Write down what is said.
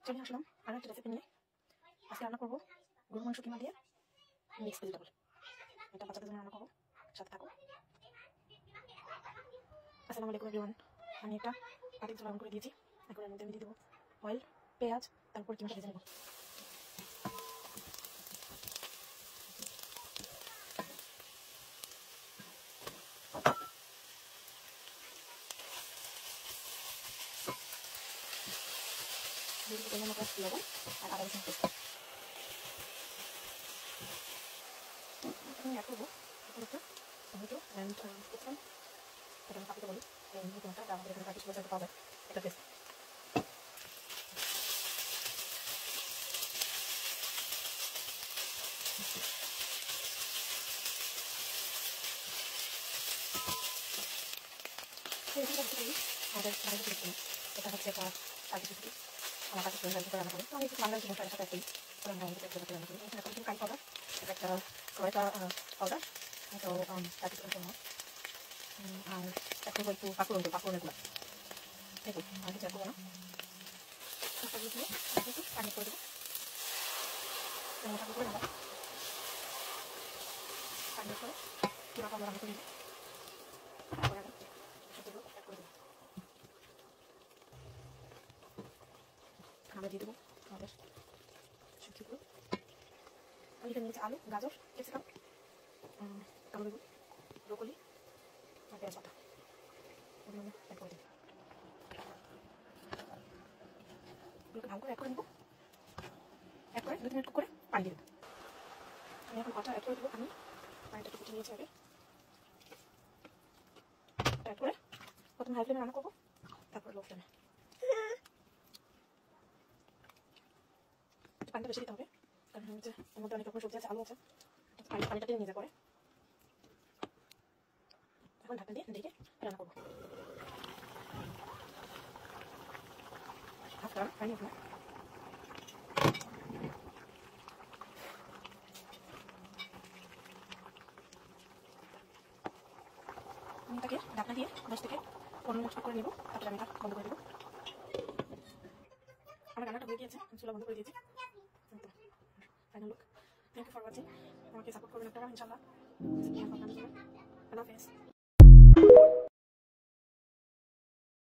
চলে আসলাম আর একটা রেসিপি নিয়ে। আজকে রান্না করবো গরু মাংস কিমা দিয়ে মিক্স ভেজিটেবল। এটা বাচ্চাদের জন্য রান্না করবো, সাথে থাকো। আসসালামু আলাইকুম এভরিওয়ান। আমি একটা পাতিল গরম করে দিয়েছি। এখন এর মধ্যে আমি দিয়ে দেবো অয়েল, পেঁয়াজ, তারপর কিমাটা ভেজে নেবো। লবণ আর আদা রসুন পেস্ট আমি অ্যাড করবো টমেটো অ্যান্ড ক্যাপসিকাম। এটা আমি পাতিতে বলি এই টমেটোটা আমাদের এখানে প্যাকেট বলতে পাওয়া যায়। এটা পেস্ট আমাদের বাইরে দেখতে এটা হচ্ছে একটা কাজু কুচি। আমার কাছে রান্না করি আমি একটু বাংলা জিনিস সাথে একটি রান্না করি। এখানে কিছু কারি পাউডার, একটা কড়াইটা পাউডার, তো কাজু কুচি আর এখন একটু পাকুড়ের গুঁড়া দেখুন আর কিছু করবো না। মশলাগুলো দিয়ে একটু পানি করে দেবো। মশলাগুলো করে নেবো পানি করে পুরো আমরা রান্না করে নেবো। তারপরে সবজিগুলো অ্যাড করে দেবো। আমরা দিয়ে দেবো আমাদের সবজিগুলো। আমি এখানে নিয়েছি আলু, গাজর, ক্যাপসিকাম, কালো বেগুন, ব্রোকলি আর পেঁয়াজ বাটা। ওগুলো আমি অ্যাড করে দেবো। এগুলোকে ভালো করে অ্যাড করে নেবো। অ্যাড করে 2 মিনিট করে পানি দিয়ে দেবো। আমি এখন আটা অ্যাড করে দেবো। আমি পানিটা একটু ফুটে নিয়েছি আগে। অ্যাড করে প্রথমে হাই ফ্লেমে রান্না করবো, তারপর লো ফ্লেমে। পানিটা বেশি দিতে হবে, কারণ হচ্ছে এর মধ্যে অনেক রকম সবজি আছে, আলু আছে, পানিটা টেনে নিয়ে যা করে। এখন ঢাকা দিয়ে ঢেকে রান্না করবো। আপনার পানি আপনার আমি তাকে ঢাকনা দিয়ে 10 থেকে 15 মিনিট করে নেবো। তারপরে আমি এটা বন্ধ করে দেবো। আমার রান্নাটা হয়ে গিয়েছে, চুলা বন্ধ করে দিয়েছি। Final look. Thank you for watching. আমাকে সাপোর্ট করবেন আপনারা ইনশাআল্লাহ। আল্লাহ হাফেজ।